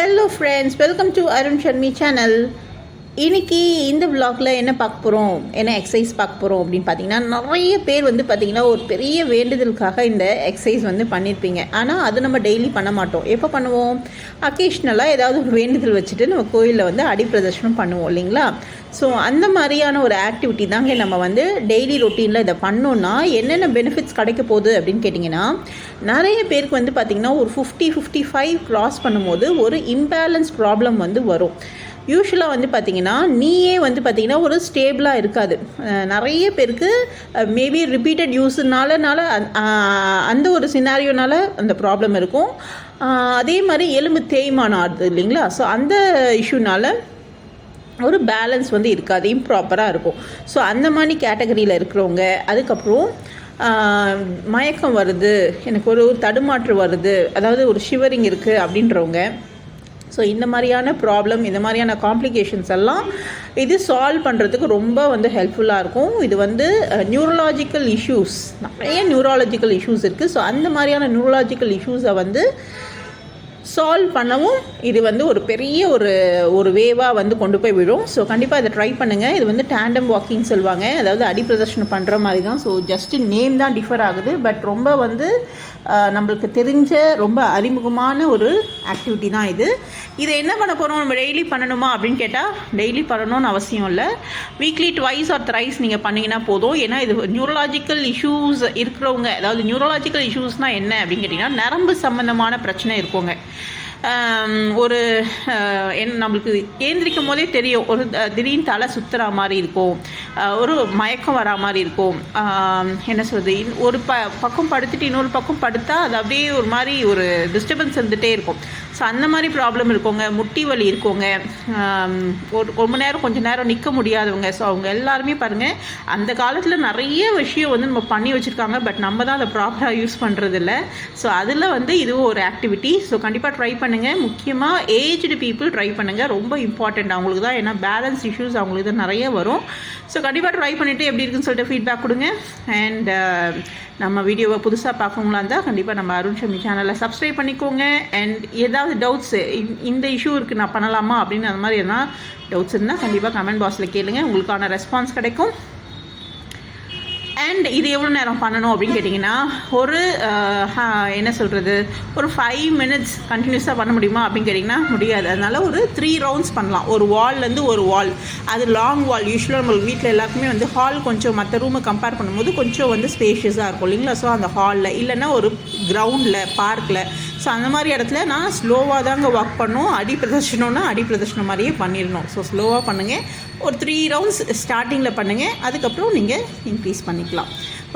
Hello friends, welcome to Arun Sharmi channel. இன்றைக்கி இந்த விலாகில் என்ன பார்க்க போகிறோம், என்ன எக்ஸசைஸ் பார்க்க போகிறோம் அப்படின்னு பார்த்தீங்கன்னா, நிறைய பேர் பார்த்தீங்கன்னா ஒரு பெரிய வேண்டுதலுக்காக இந்த எக்ஸசைஸ் பண்ணியிருப்பீங்க. ஆனால் அது நம்ம டெய்லி பண்ண மாட்டோம். எப்போ பண்ணுவோம்? அக்கேஷ்னலாக ஏதாவது ஒரு வேண்டுதல் வச்சுட்டு நம்ம கோயிலில் அடி பிரதர்ஷனம் பண்ணுவோம் இல்லைங்களா? ஸோ அந்த மாதிரியான ஒரு ஆக்டிவிட்டி தாங்க நம்ம டெய்லி ரொட்டீனில் இதை பண்ணோன்னா என்னென்ன பெனிஃபிட்ஸ் கிடைக்க போகுது அப்படின்னு கேட்டிங்கன்னா, நிறைய பேருக்கு பார்த்திங்கன்னா ஒரு 50-55 க்ராஸ் பண்ணும்போது ஒரு இம்பேலன்ஸ் ப்ராப்ளம் வரும். யூஸ்வலாக பார்த்திங்கன்னா நீயே பார்த்திங்கன்னா ஒரு ஸ்டேபிளாக இருக்காது. நிறைய பேருக்கு மேபி ரிப்பீட்டட் யூஸுனால அந்த ஒரு சினாரியோனால அந்த ப்ராப்ளம் இருக்கும். அதே மாதிரி எலும்பு தேய்மானம் ஆகுது இல்லைங்களா? ஸோ அந்த இஷ்யூனால் ஒரு பேலன்ஸ் இருக்காது, இம்ப்ராப்பராக இருக்கும். ஸோ அந்த மாதிரி கேட்டகரியில் இருக்கிறவங்க, அதுக்கப்புறம் மயக்கம் வருது, எனக்கு ஒரு தடுமாற்று வருது, அதாவது ஒரு ஷிவரிங் இருக்குது அப்படின்றவங்க, ஸோ இந்த மாதிரியான ப்ராப்ளம், இந்த மாதிரியான காம்ப்ளிகேஷன்ஸ் எல்லாம் இது சால்வ் பண்ணுறதுக்கு ரொம்ப ஹெல்ப்ஃபுல்லாக இருக்கும். இது நியூரலாஜிக்கல் இஷ்யூஸ், நிறைய நியூரலாஜிக்கல் இஷ்யூஸ் இருக்குது. ஸோ அந்த மாதிரியான நியூரலாஜிக்கல் இஷ்யூஸை சால்வ் பண்ணவும் இது ஒரு பெரிய ஒரு வேவாக கொண்டு போய் விடும். ஸோ கண்டிப்பாக இதை ட்ரை பண்ணுங்கள். இது டேண்டம் வாக்கிங் சொல்லுவாங்க, அதாவது அடி பிரதர்ஷனம் பண்ணுற மாதிரி தான். ஸோ ஜஸ்ட்டு நேம் தான் டிஃபர் ஆகுது, பட் ரொம்ப நம்மளுக்கு தெரிஞ்ச ரொம்ப அறிமுகமான ஒரு ஆக்டிவிட்டி தான் இது. இதை என்ன பண்ண போகிறோம், நம்ம டெய்லி பண்ணணுமா அப்படின்னு கேட்டால் டெய்லி பண்ணணும்னு அவசியம் இல்லை. வீக்லி ட்வைஸ் ஆர் த்ரைஸ் நீங்கள் பண்ணிங்கன்னா போதும். ஏன்னா இது நியூரலாஜிக்கல் இஷ்யூஸ் இருக்கிறவங்க, அதாவது நியூரலாஜிக்கல் இஷ்யூஸ்னால் என்ன அப்படின்னு கேட்டிங்கன்னா, நரம்பு சம்மந்தமான பிரச்சனை இருக்குங்க. ஒரு நம்மளுக்கு ஏந்திரிக்கும் போதே தெரியும், ஒரு திடீர்னு தலை சுற்றுற மாதிரி இருக்கும், ஒரு மயக்கம் வரா மாதிரி இருக்கும். என்ன சொல்கிறது, ஒரு பக்கம் படுத்துட்டு இன்னொரு பக்கம் படுத்தா அது அப்படியே ஒரு மாதிரி ஒரு டிஸ்டர்பன்ஸ் இருந்துகிட்டே இருக்கும். ஸோ அந்த மாதிரி ப்ராப்ளம் இருக்கவங்க, முட்டி வலி இருக்கவங்க, ரொம்ப நேரம் கொஞ்சம் நேரம் நிற்க முடியாதவங்க, ஸோ அவங்க எல்லாருமே பாருங்கள், அந்த காலத்தில் நிறைய விஷயம் நம்ம பண்ணி வச்சுருக்காங்க, பட் நம்ம தான் அதை ப்ராப்பராக யூஸ் பண்ணுறதில்ல. ஸோ அதில் இதுவும் ஒரு ஆக்டிவிட்டி. ஸோ கண்டிப்பாக ட்ரை பண்ணுங்கள். முக்கியமாக ஏஜ்டு பீப்புள் ட்ரை பண்ணுங்கள், ரொம்ப இம்பார்ட்டண்ட் அவங்களுக்கு தான். ஏன்னா பேலன்ஸ் இஷ்யூஸ் அவங்களுக்கு தான் நிறைய வரும். ஸோ கண்டிப்பாக ட்ரை பண்ணிவிட்டு எப்படி இருக்குன்னு சொல்லிட்டு ஃபீட்பேக் கொடுங்க. அண்ட் நம்ம வீடியோவை புதுசாக பார்க்கவங்களா இருந்தால் கண்டிப்பாக நம்ம அருண் ஷர்மி சேனலை சப்ஸ்கிரைப் பண்ணிக்கோங்க. அண்ட் ஏதாவது டவுட்ஸு, இந்த இஷ்யூ இருக்குது நான் பண்ணலாமா அப்படின்னு அந்த மாதிரி எதனா டவுட்ஸ் இருந்தால் கண்டிப்பாக கமெண்ட் பாக்ஸில் கேளுங்க, உங்களுக்கான ரெஸ்பான்ஸ் கிடைக்கும். அண்ட் இது எவ்வளோ நேரம் பண்ணணும் அப்படின்னு கேட்டிங்கன்னா, ஒரு என்ன சொல்கிறது, ஒரு 5 minutes கண்டினியூஸாக பண்ண முடியுமா அப்படின்னு கேட்டிங்கன்னா முடியாது. அதனால் ஒரு 3 rounds பண்ணலாம். ஒரு வால்லேருந்து ஒரு வால், அது லாங் வால். யூஸ்வலாக நம்ம வீட்டில் எல்லாருக்குமே ஹால் கொஞ்சம் மற்ற ரூமை கம்பேர் பண்ணும்போது கொஞ்சம் ஸ்பேஷியஸாக இருக்கும் இல்லைங்களா? ஸோ அந்த ஹாலில் இல்லைன்னா ஒரு கிரவுண்டில், பார்க்கில், ஸோ அந்த மாதிரி இடத்துல நான் ஸ்லோவாக தாங்க வாக் பண்ணணும். அடி பிரதர்ஷனம்னா அடி பிரதர்ஷனம் மாதிரியே பண்ணிடணும். ஸோ ஸ்லோவாக பண்ணுங்கள். ஒரு 3 rounds ஸ்டார்டிங்கில் பண்ணுங்கள், அதுக்கப்புறம் நீங்கள் இன்க்ரீஸ் பண்ணிக்கலாம்.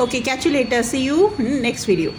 Okay, catch you later. See you in next video.